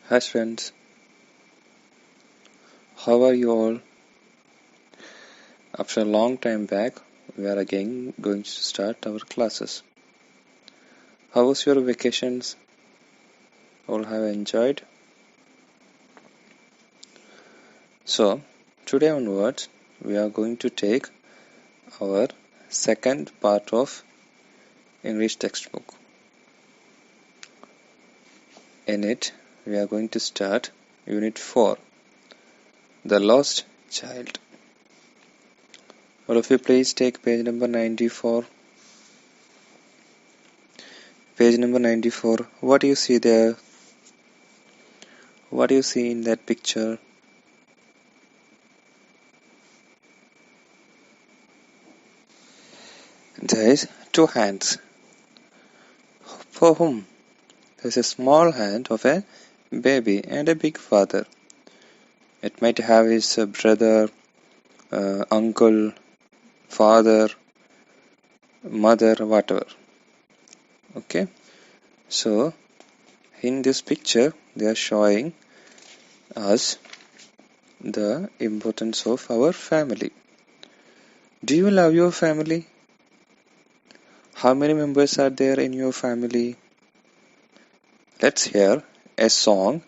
Hi friends, how are you all? After a long time back, we are again going to start our classes. How was your vacations? All have enjoyed? So, today onwards, we are going to take our second part of English textbook. In it, we are going to start Unit 4, The Lost Child. All of you please take page number 94. Page number 94. What do you see there? What do you see in that picture? There is two hands. For whom? There is a small hand of a baby and a big father. It might have his brother, uncle, father, mother, whatever. Okay. So, in this picture, they are showing us the importance of our family. Do you love your family? How many members are there in your family? Let's hear a song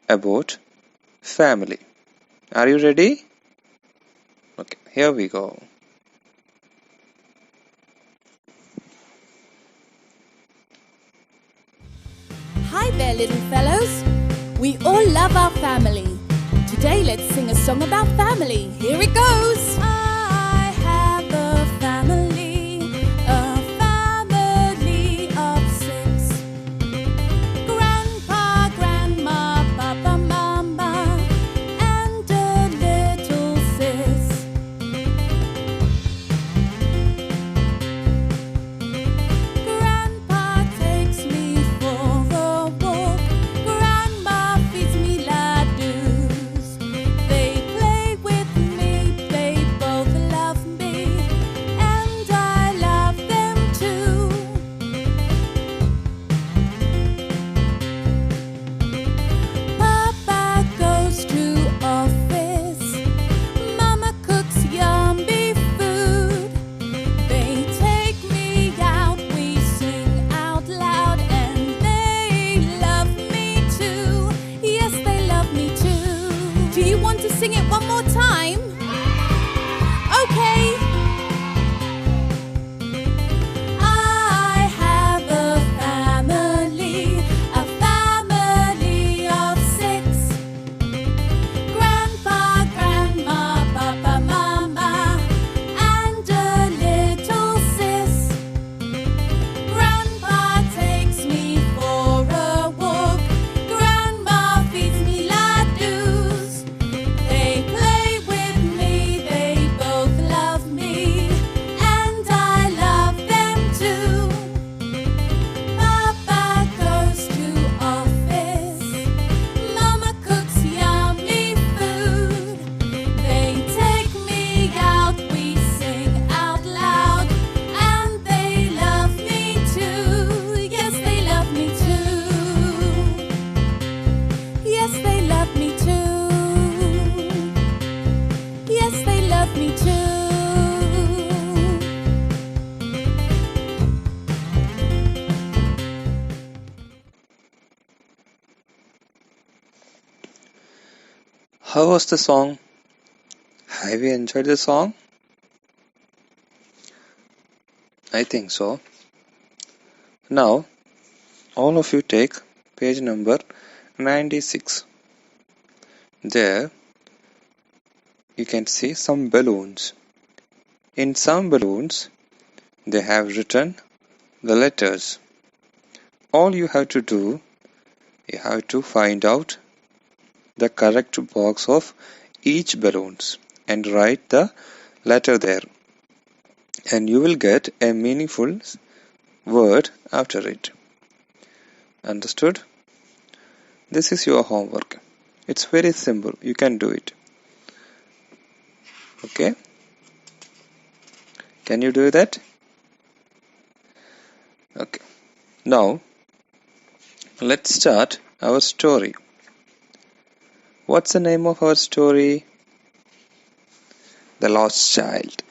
about family. Are you ready? Okay, here we go. Hi there, little fellows. We all love our family. Today, let's sing a song about family. Here it goes. I have a family of 6. Grandpa, grandma, papa, mama, and a little sis. Grandpa takes me for a walk. Grandma feeds me ladoos. They play with me, they both love me, and I love them too. Papa goes to office. Mama cooks yummy food. They take me out, we sing out loud, and they love me too. Yes, they love me too. Do you want to sing it one more time? Okay. I have a family of 6. Grandpa, grandma, papa, mama, and a little sis. Grandpa takes me for a walk. Grandma feeds me ladoos. They play with me, they both love me, and I love them too. Papa goes to office. Mama cooks yummy food. They take me out, we sing out loud, and they love me too. Yes, they love me too. Yes, they love me too. Yes, they love me too. How was the song? Have you enjoyed the song? I think so. Now, all of you take page number 96. There, you can see some balloons. In some balloons, they have written the letters. All you have to do, you have to find out the correct box of each balloons and write the letter there, and you will get a meaningful word after it. Understood? This is your homework. It's very simple. You can do it. Okay? Can you do that? Okay. Now, let's start our story. What's the name of our story? The Lost Child.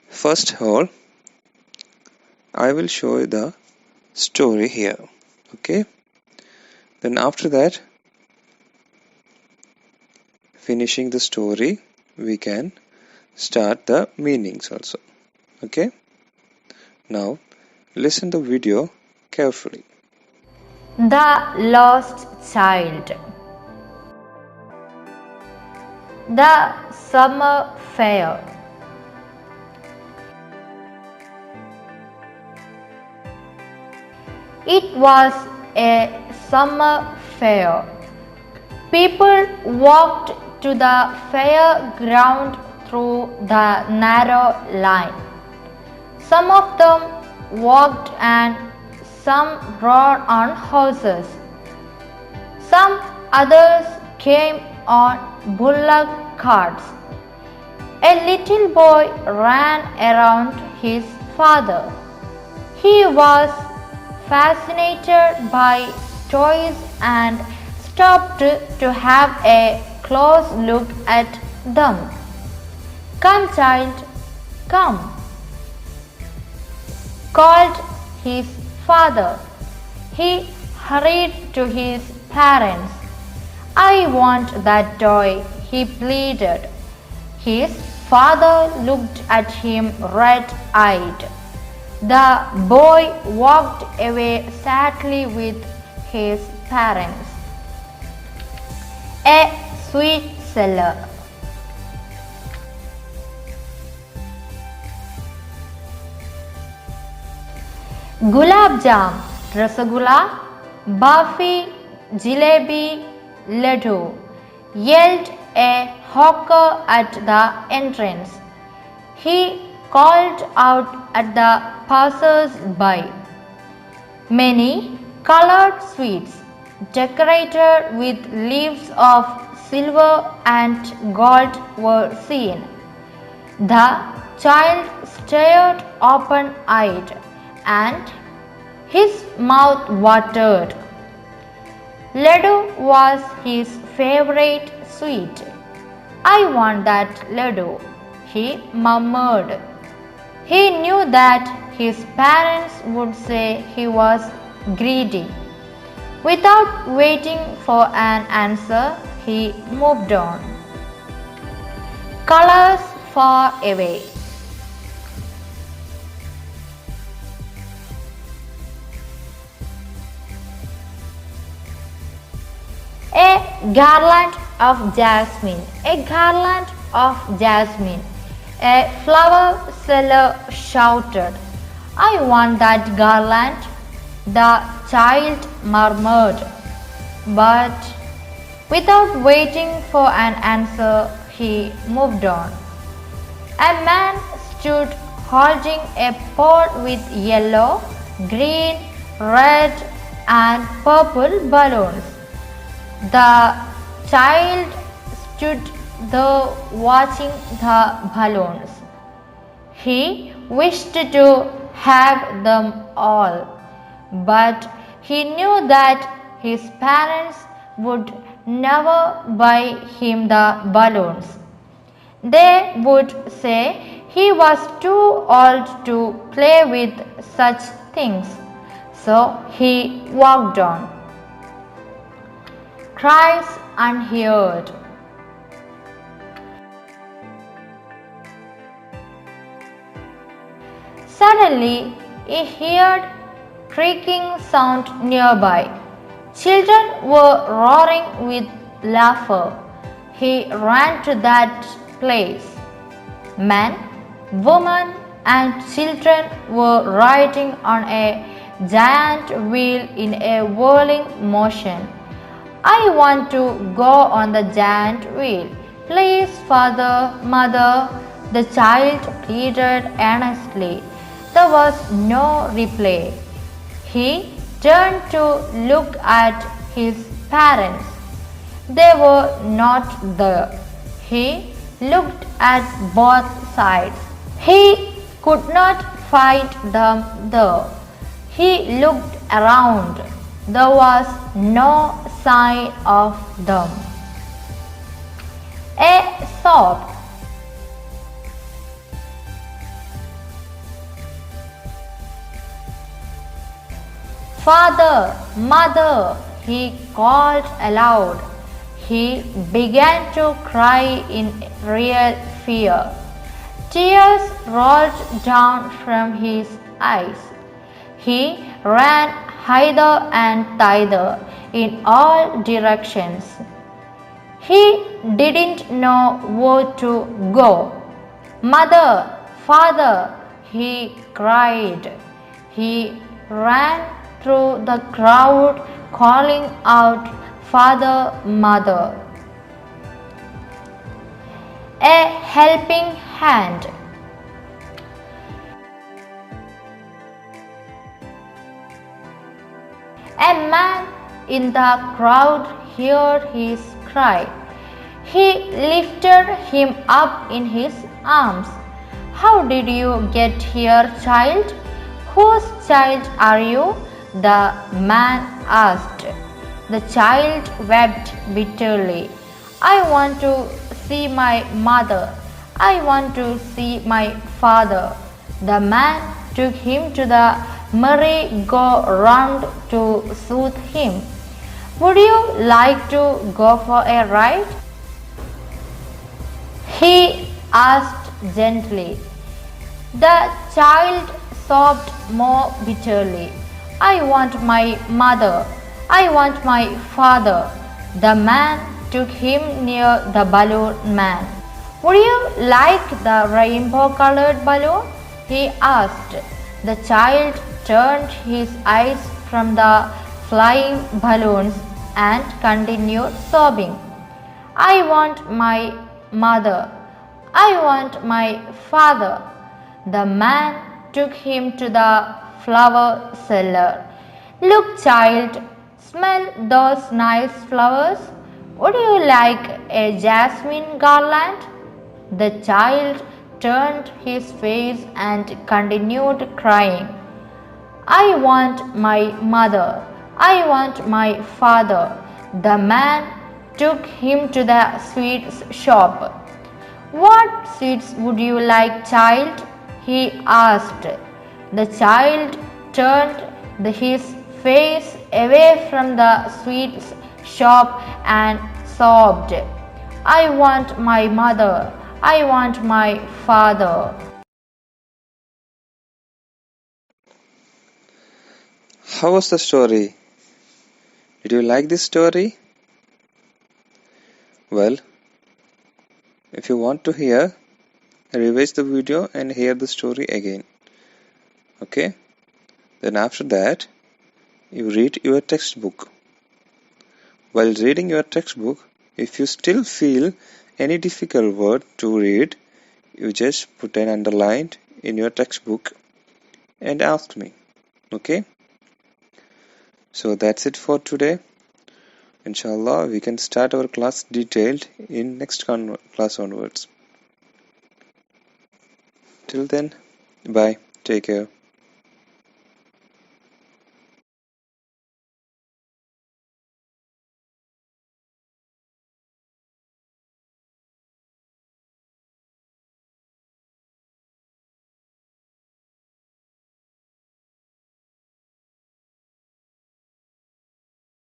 First of all, I will show you the story here. Okay? Then after that, finishing the story, we can start the meanings also. Okay? Now, listen the video carefully. The Lost Child. The Summer Fair. It was a summer fair. People walked to the fairground through the narrow line. Some of them walked and some rode on horses. Some others came on bullock carts. A little boy ran around his father. He was fascinated by toys and stopped to have a close look at them. "Come, child, come," called his father. He hurried to his parents. "I want that toy," he pleaded. His father looked at him red-eyed. The boy walked away sadly with his parents. A sweet seller. Gulab jam, rasagula, barfi, jalebi, laddu, yelled a hawker at the entrance. He called out at the passers-by. Many colored sweets, decorated with leaves of silver and gold, were seen. The child stared open-eyed, and his mouth watered. Laddu was his favorite sweet. "I want that laddu," he murmured. He knew that his parents would say he was greedy. Without waiting for an answer, he moved on. Colors far away. A garland of jasmine, a garland of jasmine. A flower seller shouted, "I want that garland," the child murmured. But without waiting for an answer, he moved on. A man stood holding a pot with yellow, green, red, and purple balloons. The child stood there watching the balloons. He wished to have them all, but he knew that his parents would never buy him the balloons. They would say he was too old to play with such things. So he walked on. Cries unheard. Suddenly he heard creaking sound nearby. Children were roaring with laughter. He ran to that place. Men, women, and children were riding on a giant wheel in a whirling motion. "I want to go on the giant wheel. Please, father, mother," the child pleaded earnestly. There was no reply. He turned to look at his parents. They were not there. He looked at both sides. He could not find them there. He looked around. There was no sign of them. A sob. Father, mother, he called aloud. He began to cry in real fear. Tears rolled down from his eyes. He ran hither and thither in all directions. He didn't know where to go. Mother, father, he cried. He ran through the crowd calling out, Father, mother. A helping hand. A man in the crowd heard his cry. He lifted him up in his arms. How did you get here, child? Whose child are you? The man asked. The child wept bitterly. I want to see my mother. I want to see my father. The man took him to the merry-go-round to soothe him. Would you like to go for a ride? He asked gently. The child sobbed more bitterly. I want my mother. I want my father. The man took him near the balloon man. Would you like the rainbow-colored balloon? He asked. The child turned his eyes from the flying balloons and continued sobbing. I want my mother. I want my father. The man took him to the flower cellar. Look, child, smell those nice flowers. Would you like a jasmine garland? The child turned his face and continued crying. I want my mother. I want my father. The man took him to the sweets shop. What sweets would you like, child? He asked. The child turned his face away from the sweets shop and sobbed. I want my mother. I want my father. How was the story? Did you like this story? Well, if you want to hear, revise the video and hear the story again. Okay? Then after that, you read your textbook. While reading your textbook, if you still feel any difficult word to read, you just put an underline in your textbook and ask me. Okay? So that's it for today. Inshallah, we can start our class detailed in next class onwards. Till then, bye. Take care.